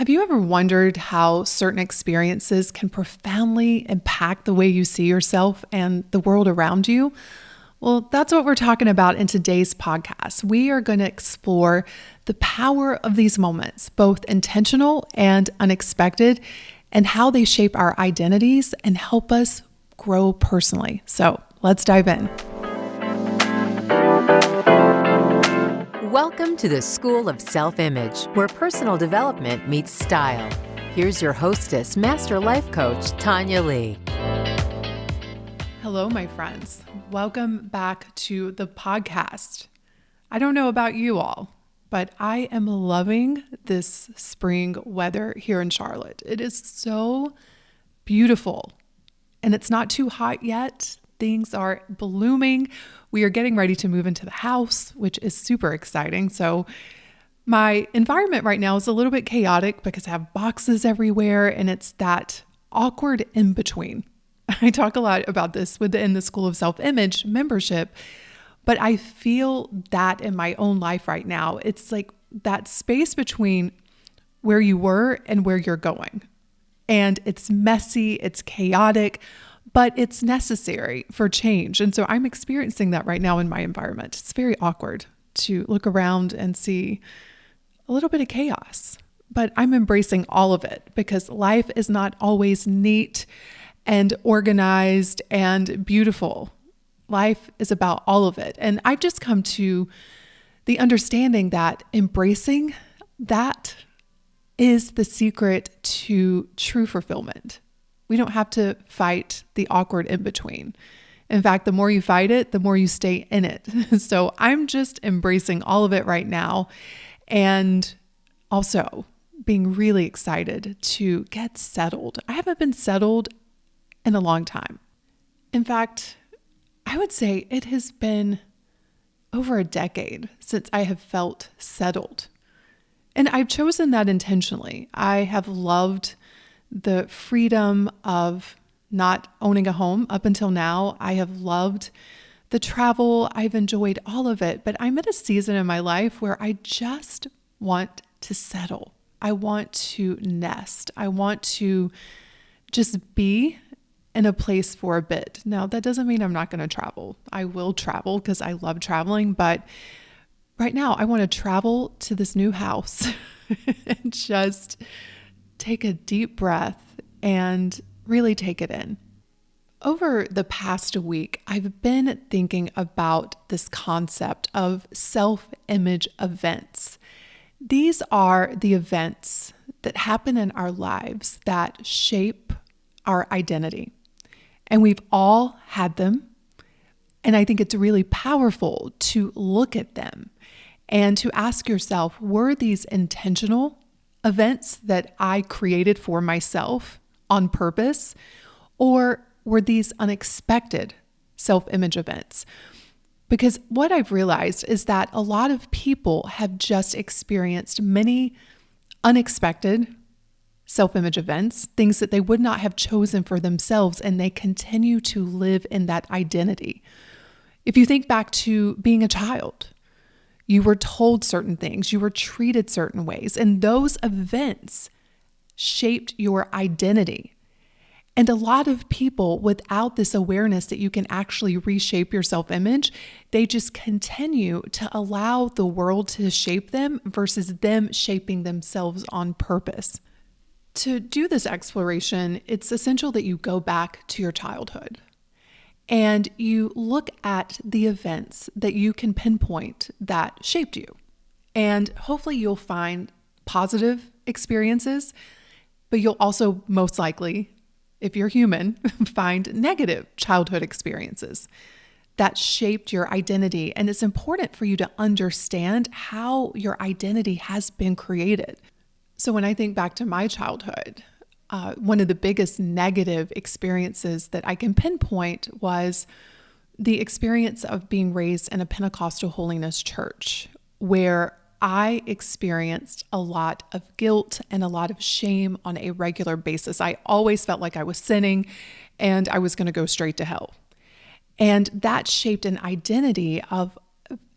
Have you ever wondered how certain experiences can profoundly impact the way you see yourself and the world around you? Well, that's what we're talking about in today's podcast. We are going to explore the power of these moments, both intentional and unexpected, and how they shape our identities and help us grow personally. So let's dive in. Welcome to the School of Self-Image, where personal development meets style. Here's your hostess, Master Life Coach, Tanya Lee. Hello, my friends. Welcome back to the podcast. I don't know about you all, but I am loving this spring weather here in Charlotte. It is so beautiful, and it's not too hot yet. Things are blooming. We are getting ready to move into the house, which is super exciting. So my environment right now is a little bit chaotic because I have boxes everywhere and it's that awkward in between. I talk a lot about this within the School of Self-Image membership, but I feel that in my own life right now. It's like that space between where you were and where you're going. And it's messy, it's chaotic, but it's necessary for change. And so I'm experiencing that right now in my environment. It's very awkward to look around and see a little bit of chaos, but I'm embracing all of it because life is not always neat and organized and beautiful. Life is about all of it. And I've just come to the understanding that embracing that is the secret to true fulfillment. We don't have to fight the awkward in between. In fact, the more you fight it, the more you stay in it. So I'm just embracing all of it right now and also being really excited to get settled. I haven't been settled in a long time. In fact, I would say it has been over a decade since I have felt settled. And I've chosen that intentionally. I have loved the freedom of not owning a home up until now. I have loved the travel. I've enjoyed all of it, but I'm at a season in my life where I just want to settle. I want to nest. I want to just be in a place for a bit. Now, that doesn't mean I'm not going to travel. I will travel because I love traveling, but right now I want to travel to this new house and just take a deep breath and really take it in. Over the past week, I've been thinking about this concept of self-image events. These are the events that happen in our lives that shape our identity. And we've all had them. And I think it's really powerful to look at them and to ask yourself, were these intentional events that I created for myself on purpose, or were these unexpected self-image events? Because what I've realized is that a lot of people have just experienced many unexpected self-image events, things that they would not have chosen for themselves, and they continue to live in that identity. If you think back to being a child, you were told certain things, you were treated certain ways, and those events shaped your identity. And a lot of people, without this awareness that you can actually reshape your self-image, they just continue to allow the world to shape them versus them shaping themselves on purpose. To do this exploration, it's essential that you go back to your childhood and you look at the events that you can pinpoint that shaped you. And hopefully you'll find positive experiences, but you'll also most likely, if you're human, find negative childhood experiences that shaped your identity. And it's important for you to understand how your identity has been created. So when I think back to my childhood, one of the biggest negative experiences that I can pinpoint was the experience of being raised in a Pentecostal holiness church, where I experienced a lot of guilt and a lot of shame on a regular basis. I always felt like I was sinning and I was going to go straight to hell. And that shaped an identity of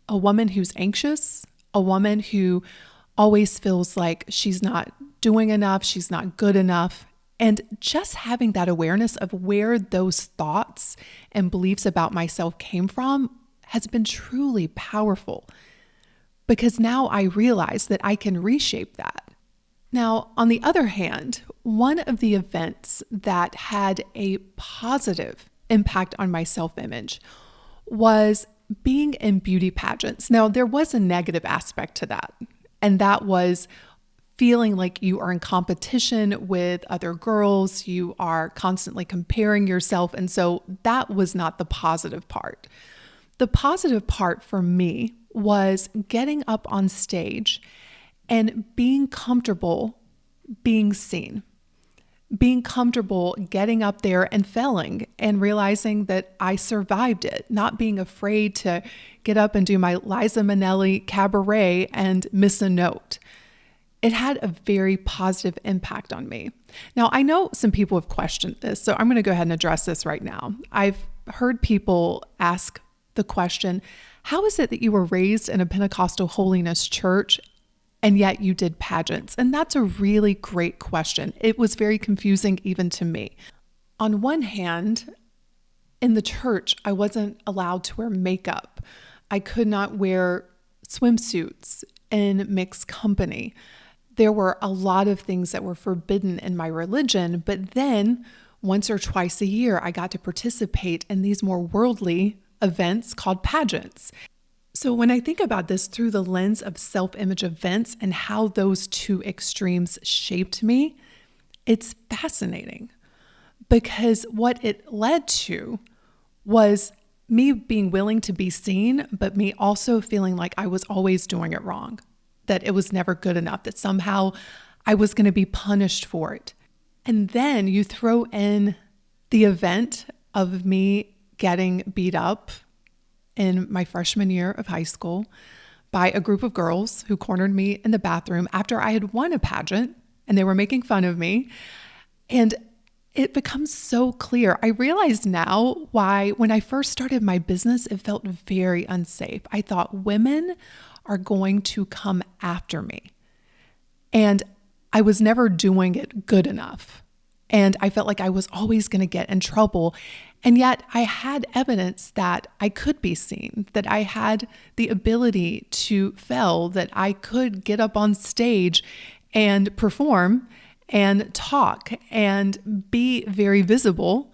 a woman who's anxious, a woman who always feels like she's not doing enough. She's not good enough. And just having that awareness of where those thoughts and beliefs about myself came from has been truly powerful, because now I realize that I can reshape that. Now, on the other hand, one of the events that had a positive impact on my self-image was being in beauty pageants. Now, there was a negative aspect to that, and that was feeling like you are in competition with other girls. You are constantly comparing yourself. And so that was not the positive part. The positive part for me was getting up on stage and being comfortable being seen, being comfortable getting up there and failing and realizing that I survived it, not being afraid to get up and do my Liza Minnelli cabaret and miss a note. It had a very positive impact on me. Now, I know some people have questioned this, so I'm going to go ahead and address this right now. I've heard people ask the question, how is it that you were raised in a Pentecostal holiness church and yet you did pageants? And that's a really great question. It was very confusing even to me. On one hand, in the church, I wasn't allowed to wear makeup. I could not wear swimsuits in mixed company. There were a lot of things that were forbidden in my religion, but then once or twice a year, I got to participate in these more worldly events called pageants. So when I think about this through the lens of self-image events and how those two extremes shaped me, it's fascinating, because what it led to was me being willing to be seen, but me also feeling like I was always doing it wrong, that it was never good enough, that somehow I was going to be punished for it. And then you throw in the event of me getting beat up in my freshman year of high school by a group of girls who cornered me in the bathroom after I had won a pageant, and they were making fun of me. And it becomes so clear. I realize now why, when I first started my business, it felt very unsafe. I thought women are going to come after me. And I was never doing it good enough. And I felt like I was always going to get in trouble. And yet I had evidence that I could be seen, that I had the ability to fail, that I could get up on stage and perform and talk and be very visible.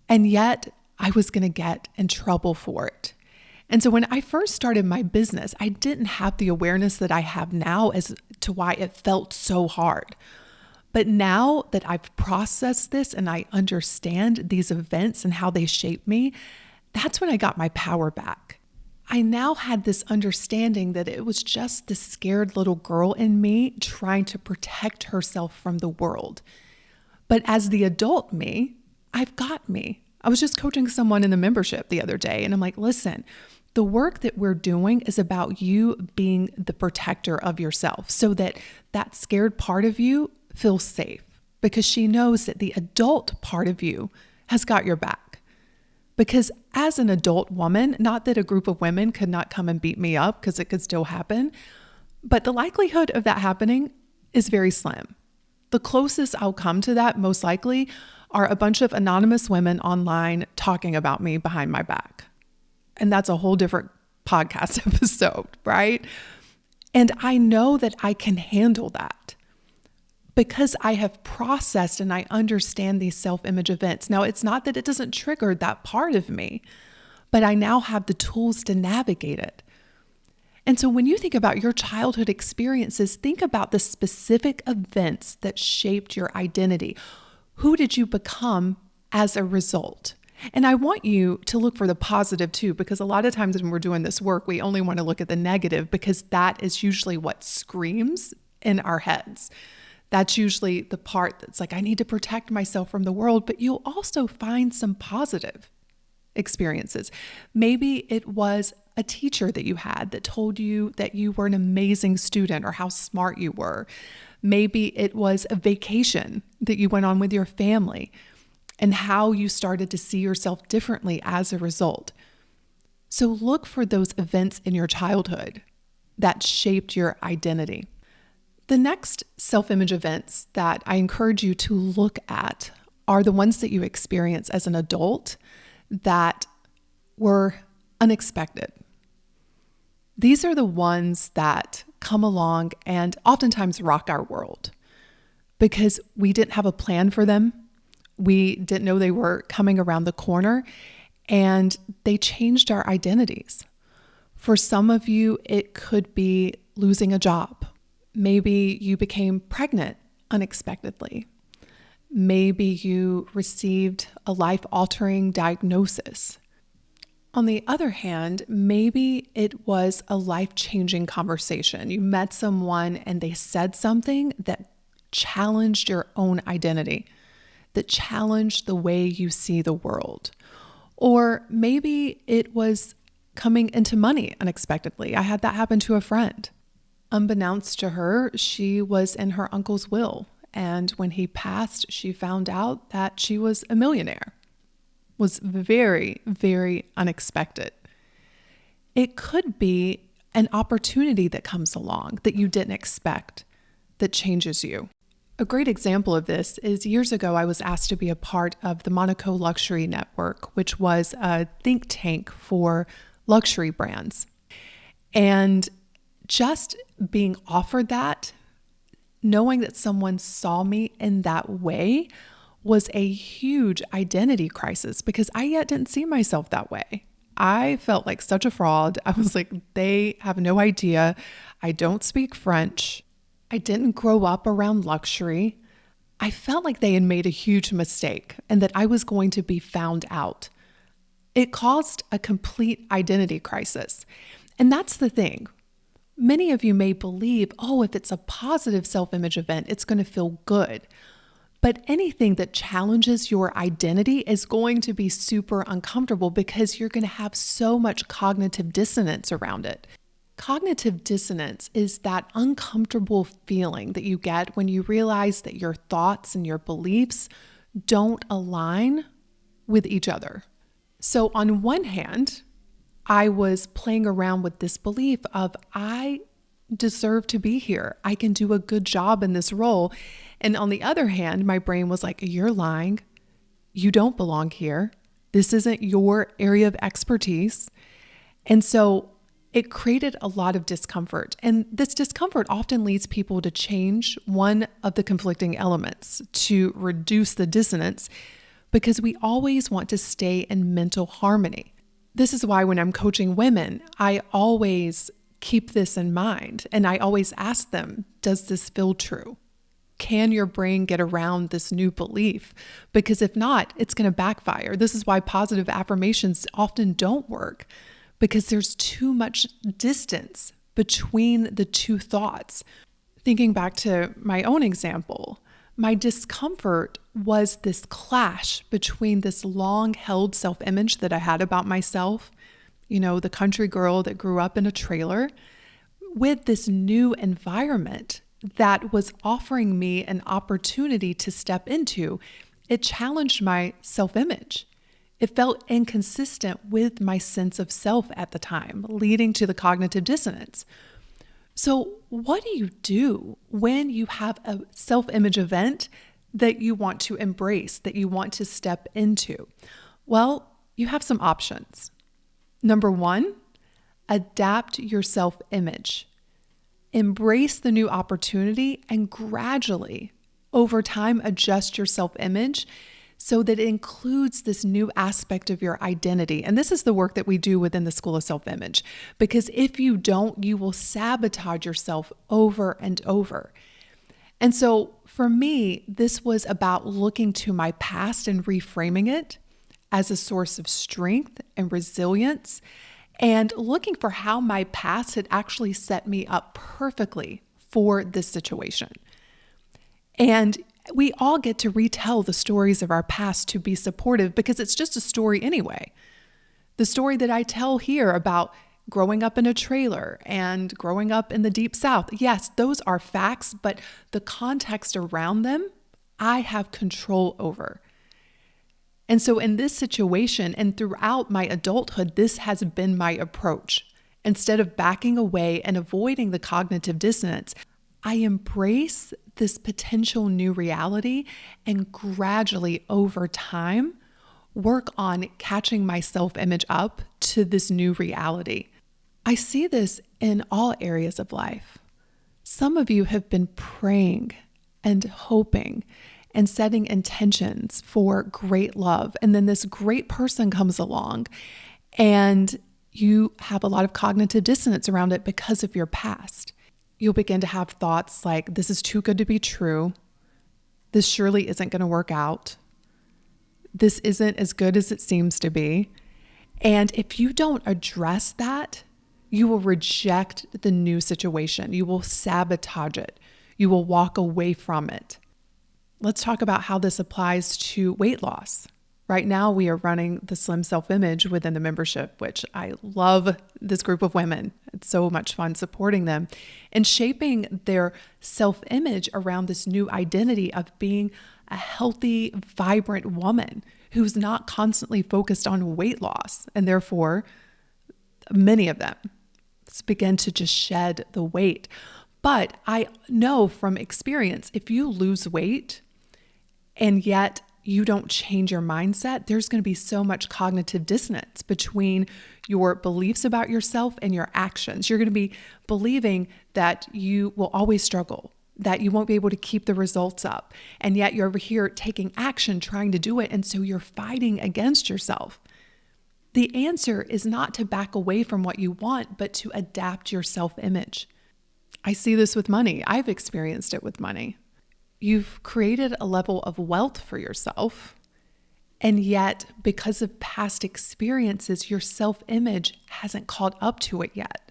And yet I was going to get in trouble for it. And so when I first started my business, I didn't have the awareness that I have now as to why it felt so hard. But now that I've processed this and I understand these events and how they shape me, that's when I got my power back. I now had this understanding that it was just the scared little girl in me trying to protect herself from the world. But as the adult me, I've got me. I was just coaching someone in the membership the other day, and I'm like, listen, the work that we're doing is about you being the protector of yourself so that that scared part of you feels safe, because she knows that the adult part of you has got your back. Because as an adult woman, not that a group of women could not come and beat me up, because it could still happen, but the likelihood of that happening is very slim. The closest I'll come to that, most likely, are a bunch of anonymous women online talking about me behind my back. And that's a whole different podcast episode, right? And I know that I can handle that because I have processed and I understand these self-image events. Now, it's not that it doesn't trigger that part of me, but I now have the tools to navigate it. And so when you think about your childhood experiences, think about the specific events that shaped your identity. Who did you become as a result? And I want you to look for the positive too, because a lot of times when we're doing this work, we only want to look at the negative because that is usually what screams in our heads. That's usually the part that's like, I need to protect myself from the world, but you'll also find some positive experiences. Maybe it was a teacher that you had that told you that you were an amazing student or how smart you were. Maybe it was a vacation that you went on with your family and how you started to see yourself differently as a result. So look for those events in your childhood that shaped your identity. The next self-image events that I encourage you to look at are the ones that you experience as an adult that were unexpected. These are the ones that come along and oftentimes rock our world because we didn't have a plan for them. We didn't know they were coming around the corner, and they changed our identities. For some of you, it could be losing a job. Maybe you became pregnant unexpectedly. Maybe you received a life-altering diagnosis. On the other hand, maybe it was a life-changing conversation. You met someone and they said something that challenged your own identity, that challenged the way you see the world. Or maybe it was coming into money unexpectedly. I had that happen to a friend. Unbeknownst to her, she was in her uncle's will. And when he passed, she found out that she was a millionaire. Was very, very unexpected. It could be an opportunity that comes along that you didn't expect that changes you. A great example of this is years ago, I was asked to be a part of the Monaco Luxury Network, which was a think tank for luxury brands. And just being offered that, knowing that someone saw me in that way, was a huge identity crisis because I yet didn't see myself that way. I felt like such a fraud. I was like, they have no idea. I don't speak French. I didn't grow up around luxury. I felt like they had made a huge mistake and that I was going to be found out. It caused a complete identity crisis. And that's the thing. Many of you may believe, oh, if it's a positive self-image event, it's going to feel good. But anything that challenges your identity is going to be super uncomfortable because you're going to have so much cognitive dissonance around it. Cognitive dissonance is that uncomfortable feeling that you get when you realize that your thoughts and your beliefs don't align with each other. So on one hand, I was playing around with this belief of I deserve to be here. I can do a good job in this role. And on the other hand, my brain was like, you're lying. You don't belong here. This isn't your area of expertise. And so it created a lot of discomfort. And this discomfort often leads people to change one of the conflicting elements to reduce the dissonance because we always want to stay in mental harmony. This is why when I'm coaching women, I always keep this in mind. And I always ask them, does this feel true? Can your brain get around this new belief? Because if not, it's going to backfire. This is why positive affirmations often don't work, because there's too much distance between the two thoughts. Thinking back to my own example, my discomfort was this clash between this long-held self-image that I had about myself, the country girl that grew up in a trailer, with this new environment that was offering me an opportunity to step into. It challenged my self-image. It felt inconsistent with my sense of self at the time, leading to the cognitive dissonance. So what do you do when you have a self-image event that you want to embrace, that you want to step into? Well, you have some options. Number one, adapt your self-image. Embrace the new opportunity and gradually, over time, adjust your self-image so that it includes this new aspect of your identity. And this is the work that we do within the School of Self-Image, because if you don't, you will sabotage yourself over and over. And so for me, this was about looking to my past and reframing it as a source of strength and resilience, and looking for how my past had actually set me up perfectly for this situation. And we all get to retell the stories of our past to be supportive because it's just a story anyway. The story that I tell here about growing up in a trailer and growing up in the Deep South, yes, those are facts, but the context around them, I have control over. And so in this situation and throughout my adulthood, this has been my approach. Instead of backing away and avoiding the cognitive dissonance, I embrace this potential new reality and gradually over time work on catching my self-image up to this new reality. I see this in all areas of life. Some of you have been praying and hoping and setting intentions for great love. And then this great person comes along and you have a lot of cognitive dissonance around it because of your past. You'll begin to have thoughts like, this is too good to be true. This surely isn't going to work out. This isn't as good as it seems to be. And if you don't address that, you will reject the new situation. You will sabotage it. You will walk away from it. Let's talk about how this applies to weight loss. Right now, we are running the Slim Self-Image within the membership, which I love this group of women. It's so much fun supporting them and shaping their self-image around this new identity of being a healthy, vibrant woman who's not constantly focused on weight loss. And therefore, many of them begin to just shed the weight. But I know from experience, if you lose weight and yet you don't change your mindset, there's going to be so much cognitive dissonance between your beliefs about yourself and your actions. You're going to be believing that you will always struggle, that you won't be able to keep the results up. And yet you're over here taking action, trying to do it. And so you're fighting against yourself. The answer is not to back away from what you want, but to adapt your self-image. I see this with money. I've experienced it with money. You've created a level of wealth for yourself, and yet because of past experiences, your self-image hasn't caught up to it yet.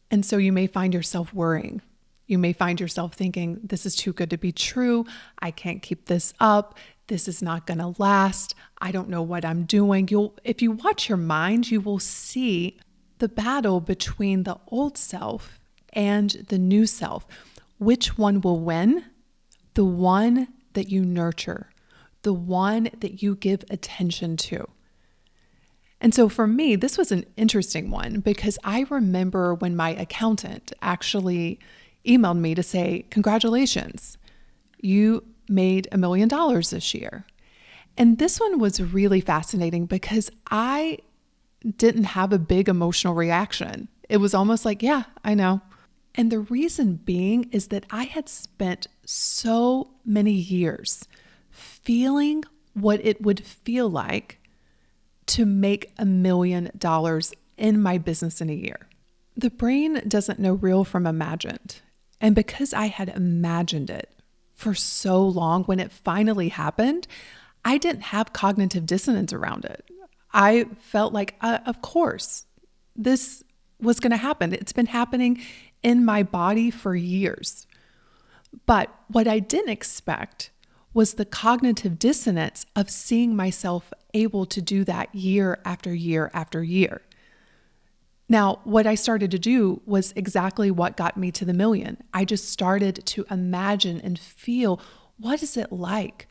And so you may find yourself worrying. You may find yourself thinking, this is too good to be true. I can't keep this up. This is not going to last. I don't know what I'm doing. If you watch your mind, you will see the battle between the old self and the new self. Which one will win? The one that you nurture, the one that you give attention to. And so for me, this was an interesting one because I remember when my accountant actually emailed me to say, congratulations, you made $1 million this year. And this one was really fascinating because I didn't have a big emotional reaction. It was almost like, yeah, I know. And the reason being is that I had spent so many years feeling what it would feel like to make $1 million in my business in a year. The brain doesn't know real from imagined. And because I had imagined it for so long, when it finally happened, I didn't have cognitive dissonance around it. I felt like, of course, this was going to happen. It's been happening in my body for years. But what I didn't expect was the cognitive dissonance of seeing myself able to do that year after year after year. Now, what I started to do was exactly what got me to the million. I just started to imagine and feel, what is it like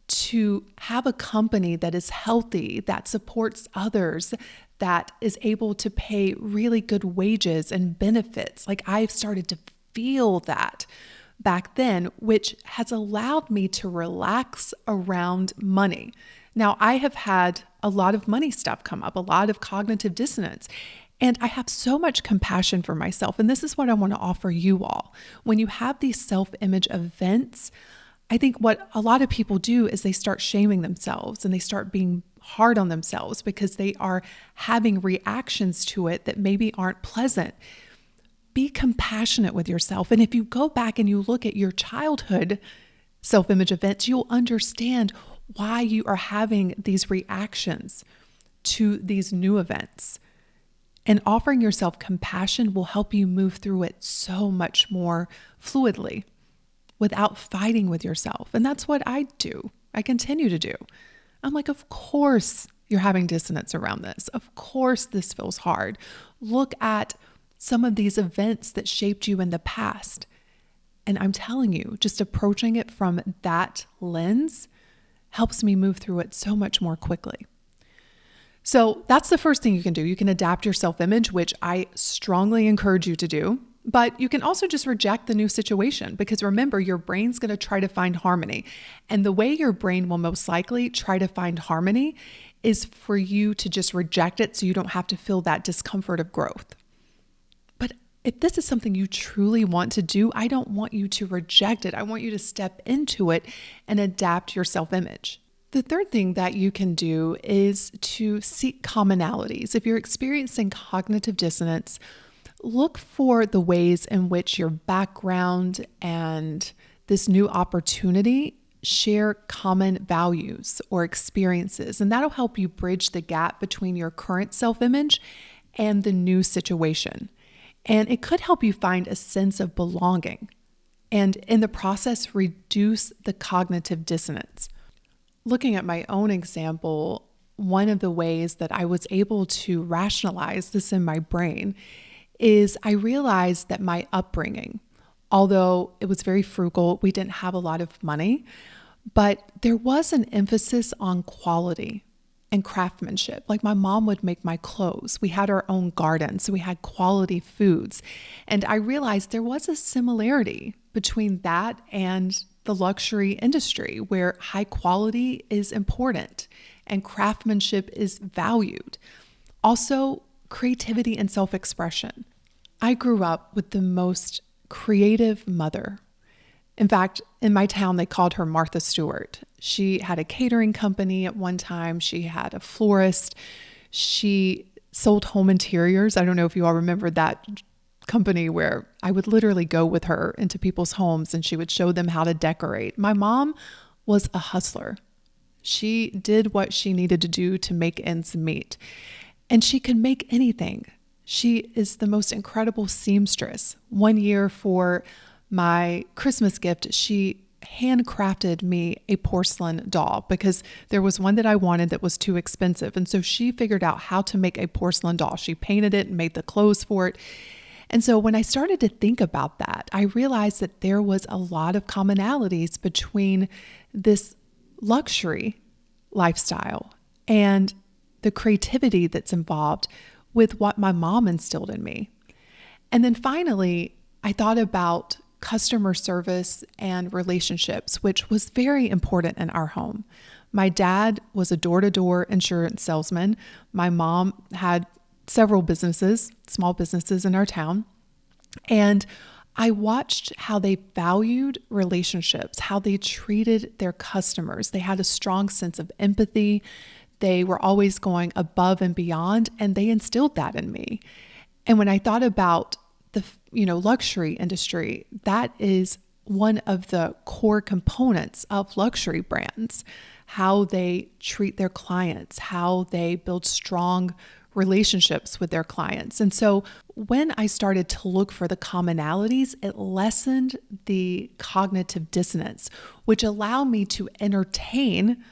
to have a company that is healthy, that supports others, that is able to pay really good wages and benefits. Like I've started to feel that back then, which has allowed me to relax around money. Now, I have had a lot of money stuff come up, a lot of cognitive dissonance, and I have so much compassion for myself. And this is what I want to offer you all. When you have these self-image events, I think what a lot of people do is they start shaming themselves and they start being hard on themselves because they are having reactions to it that maybe aren't pleasant. Be compassionate with yourself. And if you go back and you look at your childhood self-image events, you'll understand why you are having these reactions to these new events. And offering yourself compassion will help you move through it so much more fluidly without fighting with yourself. And that's what I do. I continue to do. I'm like, of course you're having dissonance around this. Of course this feels hard. Look at some of these events that shaped you in the past. And I'm telling you, just approaching it from that lens helps me move through it so much more quickly. So that's the first thing you can do. You can adapt your self-image, which I strongly encourage you to do. But you can also just reject the new situation because remember, your brain's going to try to find harmony. And the way your brain will most likely try to find harmony is for you to just reject it so you don't have to feel that discomfort of growth. But if this is something you truly want to do, I don't want you to reject it. I want you to step into it and adapt your self-image. The third thing that you can do is to seek commonalities. If you're experiencing cognitive dissonance, look for the ways in which your background and this new opportunity share common values or experiences, and that'll help you bridge the gap between your current self-image and the new situation. And it could help you find a sense of belonging and in the process reduce the cognitive dissonance. Looking at my own example, one of the ways that I was able to rationalize this in my brain is I realized that my upbringing, although it was very frugal, we didn't have a lot of money, but there was an emphasis on quality and craftsmanship. Like my mom would make my clothes. We had our own garden, so we had quality foods. And I realized there was a similarity between that and the luxury industry where high quality is important and craftsmanship is valued. Also, creativity and self-expression. I grew up with the most creative mother. In fact, in my town, they called her Martha Stewart. She had a catering company at one time. She had a florist. She sold home interiors. I don't know if you all remember that company where I would literally go with her into people's homes and she would show them how to decorate. My mom was a hustler. She did what she needed to do to make ends meet. And she could make anything. She is the most incredible seamstress. One year for my Christmas gift, she handcrafted me a porcelain doll because there was one that I wanted that was too expensive. And so she figured out how to make a porcelain doll. She painted it and made the clothes for it. And so when I started to think about that, I realized that there was a lot of commonalities between this luxury lifestyle and the creativity that's involved with what my mom instilled in me. And then finally, I thought about customer service and relationships, which was very important in our home. My dad was a door-to-door insurance salesman. My mom had several businesses, small businesses in our town. And I watched how they valued relationships, how they treated their customers. They had a strong sense of empathy. They were always going above and beyond, and they instilled that in me. And when I thought about the luxury industry, that is one of the core components of luxury brands, how they treat their clients, how they build strong relationships with their clients. And so when I started to look for the commonalities, it lessened the cognitive dissonance, which allowed me to entertain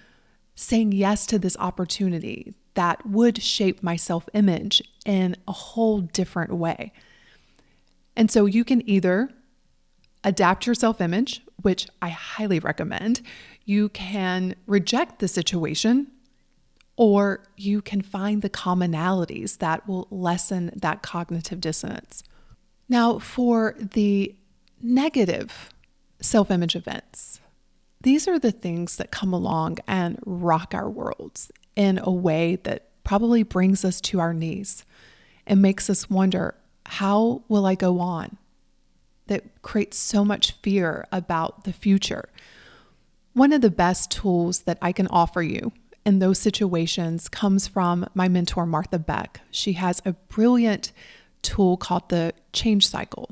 saying yes to this opportunity that would shape my self-image in a whole different way. And so you can either adapt your self-image, which I highly recommend. You can reject the situation, or you can find the commonalities that will lessen that cognitive dissonance. Now, for the negative self-image events, these are the things that come along and rock our worlds in a way that probably brings us to our knees and makes us wonder, how will I go on? That creates so much fear about the future. One of the best tools that I can offer you in those situations comes from my mentor, Martha Beck. She has a brilliant tool called the change cycle,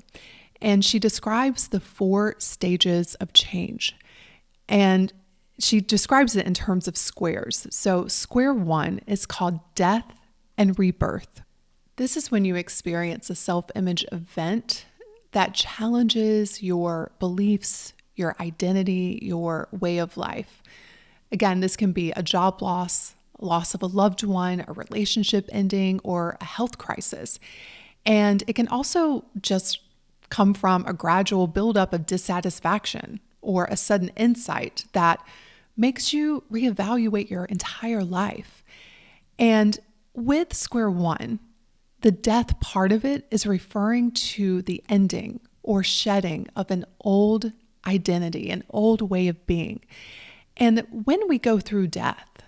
and she describes the 4 stages of change. And she describes it in terms of squares. So square 1 is called death and rebirth. This is when you experience a self-image event that challenges your beliefs, your identity, your way of life. Again, this can be a job loss, loss of a loved one, a relationship ending, or a health crisis. And it can also just come from a gradual buildup of dissatisfaction or a sudden insight that makes you reevaluate your entire life. And with square 1, The death part of it is referring to the ending or shedding of an old identity, an old way of being. And when we go through death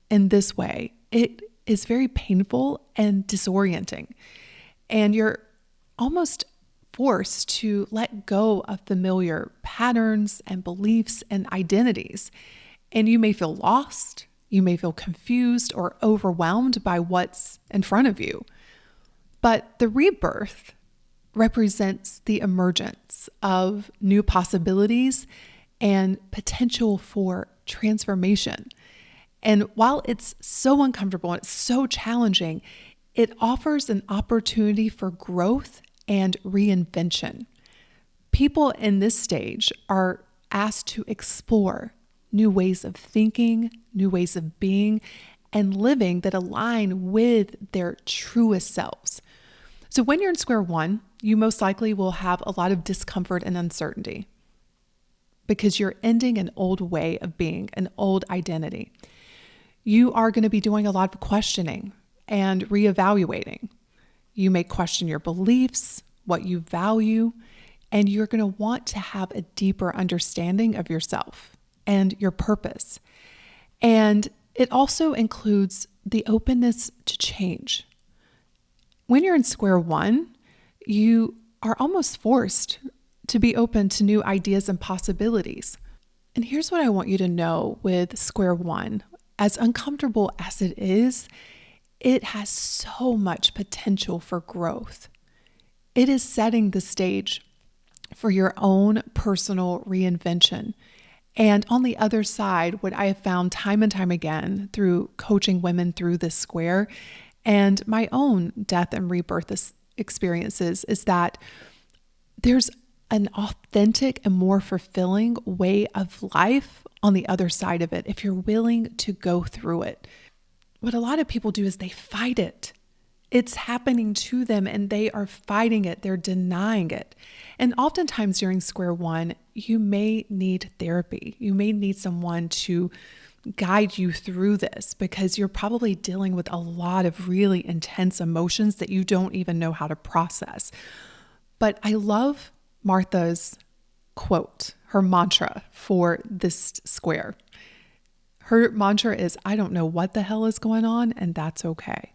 in this way, it is very painful and disorienting. And you're almost forced to let go of familiar patterns and beliefs and identities. And you may feel lost, you may feel confused or overwhelmed by what's in front of you. But the rebirth represents the emergence of new possibilities and potential for transformation. And while it's so uncomfortable and it's so challenging, it offers an opportunity for growth and reinvention. People in this stage are asked to explore new ways of thinking, new ways of being, and living that align with their truest selves. So when you're in square one, you most likely will have a lot of discomfort and uncertainty because you're ending an old way of being, an old identity. You are going to be doing a lot of questioning and reevaluating. You may question your beliefs, what you value, and you're going to want to have a deeper understanding of yourself and your purpose. And it also includes the openness to change. When you're in square one, you are almost forced to be open to new ideas and possibilities. And here's what I want you to know with square one. As uncomfortable as it is, it has so much potential for growth. It is setting the stage for your own personal reinvention. And on the other side, what I have found time and time again through coaching women through this square and my own death and rebirth experiences is that there's an authentic and more fulfilling way of life on the other side of it if you're willing to go through it. What a lot of people do is they fight it. It's happening to them and they are fighting it. They're denying it. And oftentimes during square one, you may need therapy. You may need someone to guide you through this because you're probably dealing with a lot of really intense emotions that you don't even know how to process. But I love Martha's quote, her mantra for this square. Her mantra is, I don't know what the hell is going on, and that's okay.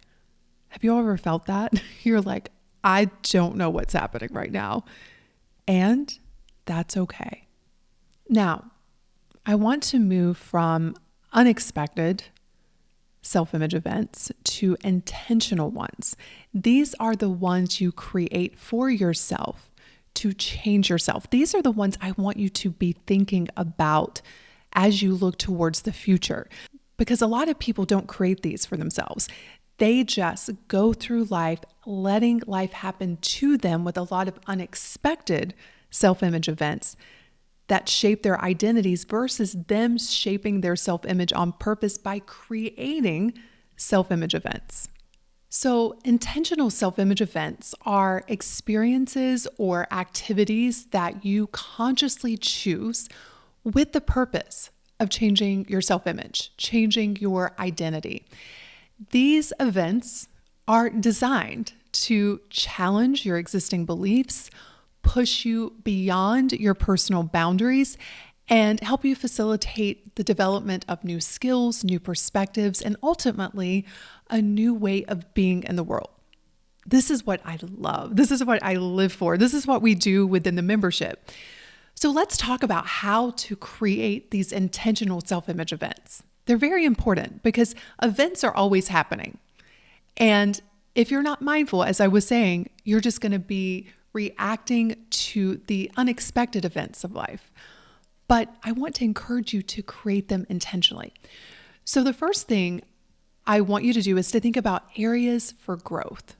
Have you ever felt that? You're like, I don't know what's happening right now, and that's okay. Now, I want to move from unexpected self-image events to intentional ones. These are the ones you create for yourself to change yourself. These are the ones I want you to be thinking about as you look towards the future, because a lot of people don't create these for themselves. They just go through life, letting life happen to them with a lot of unexpected self-image events that shape their identities versus them shaping their self-image on purpose by creating self-image events. So intentional self-image events are experiences or activities that you consciously choose with the purpose of changing your self-image, changing your identity. These events are designed to challenge your existing beliefs, push you beyond your personal boundaries, and help you facilitate the development of new skills, new perspectives, and ultimately a new way of being in the world. This is what I love. This is what I live for. This is what we do within the membership. So let's talk about how to create these intentional self-image events. They're very important because events are always happening. And if you're not mindful, as I was saying, you're just going to be reacting to the unexpected events of life. But I want to encourage you to create them intentionally. So the first thing I want you to do is to think about areas for growth.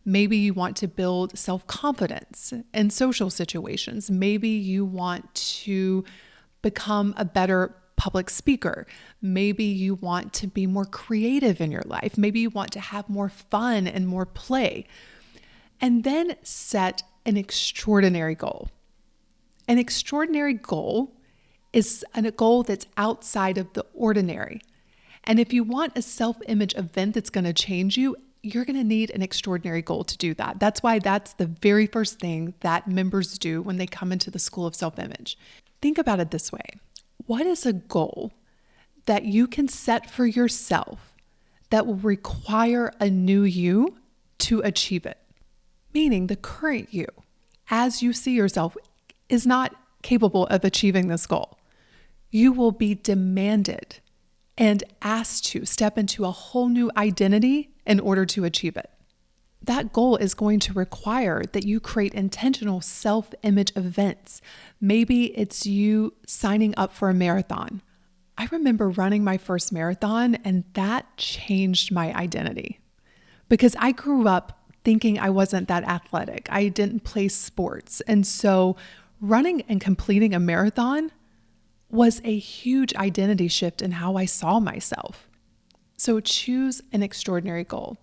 Maybe you want to build self-confidence in social situations. Maybe you want to become a better public speaker. Maybe you want to be more creative in your life. Maybe you want to have more fun and more play. And then set an extraordinary goal. An extraordinary goal is a goal that's outside of the ordinary. And if you want a self-image event that's going to change you, you're going to need an extraordinary goal to do that. That's why that's the very first thing that members do when they come into the School of Self-Image. Think about it this way. What is a goal that you can set for yourself that will require a new you to achieve it? Meaning the current you, as you see yourself, is not capable of achieving this goal. You will be demanded and asked to step into a whole new identity in order to achieve it. That goal is going to require that you create intentional self-image events. Maybe it's you signing up for a marathon. I remember running my first marathon, and that changed my identity because I grew up thinking I wasn't that athletic. I didn't play sports. And so running and completing a marathon was a huge identity shift in how I saw myself. So choose an extraordinary goal.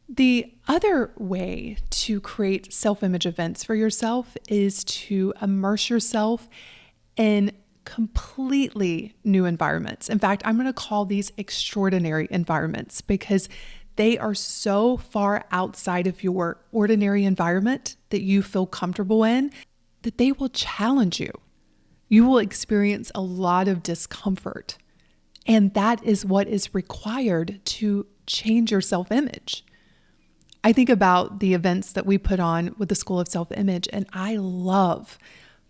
The other way to create self-image events for yourself is to immerse yourself in completely new environments. In fact, I'm going to call these extraordinary environments because they are so far outside of your ordinary environment that you feel comfortable in that they will challenge you. You will experience a lot of discomfort. And that is what is required to change your self-image. I think about the events that we put on with the School of Self-Image, and I love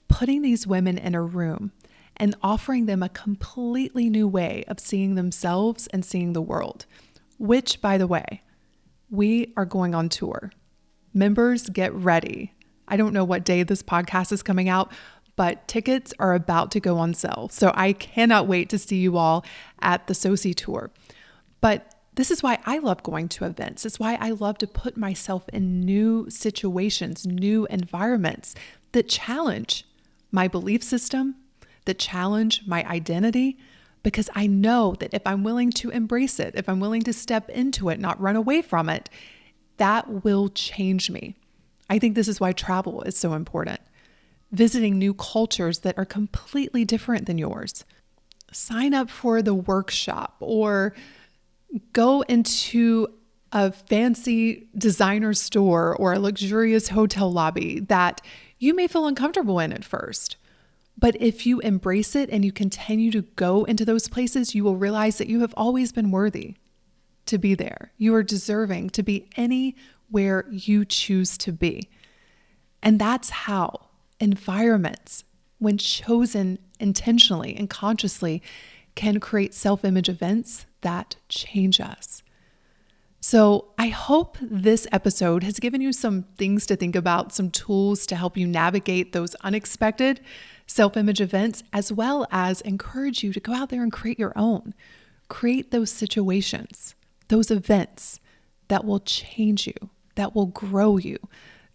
putting these women in a room and offering them a completely new way of seeing themselves and seeing the world, which, by the way, we are going on tour. Members, get ready. I don't know what day this podcast is coming out, but tickets are about to go on sale. So I cannot wait to see you all at the SOCI tour. But this is why I love going to events. It's why I love to put myself in new situations, new environments that challenge my belief system, that challenge my identity, because I know that if I'm willing to embrace it, if I'm willing to step into it, not run away from it, that will change me. I think this is why travel is so important. Visiting new cultures that are completely different than yours. Sign up for the workshop or go into a fancy designer store or a luxurious hotel lobby that you may feel uncomfortable in at first. But if you embrace it and you continue to go into those places, you will realize that you have always been worthy to be there. You are deserving to be anywhere you choose to be. And that's how environments, when chosen intentionally and consciously, can create self-image events that change us. So I hope this episode has given you some things to think about, some tools to help you navigate those unexpected self-image events, as well as encourage you to go out there and create your own. Create those situations, those events that will change you, that will grow you,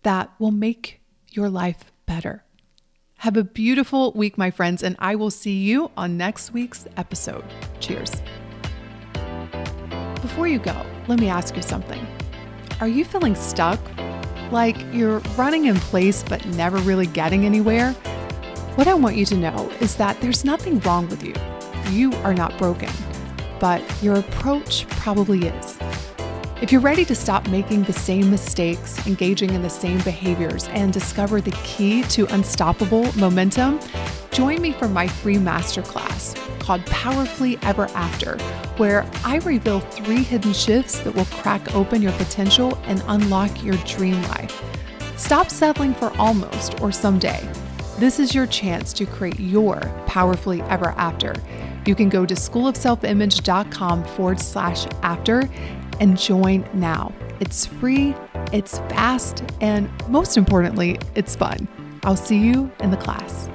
that will make your life better. Have a beautiful week, my friends, and I will see you on next week's episode. Cheers. Before you go, let me ask you something. Are you feeling stuck? Like you're running in place but never really getting anywhere? What I want you to know is that there's nothing wrong with you. You are not broken, but your approach probably is. If you're ready to stop making the same mistakes, engaging in the same behaviors, and discover the key to unstoppable momentum, join me for my free masterclass called Powerfully Ever After, where I reveal 3 hidden shifts that will crack open your potential and unlock your dream life. Stop settling for almost or someday. This is your chance to create your Powerfully Ever After. You can go to schoolofselfimage.com/after and join now. It's free, it's fast, and most importantly, it's fun. I'll see you in the class.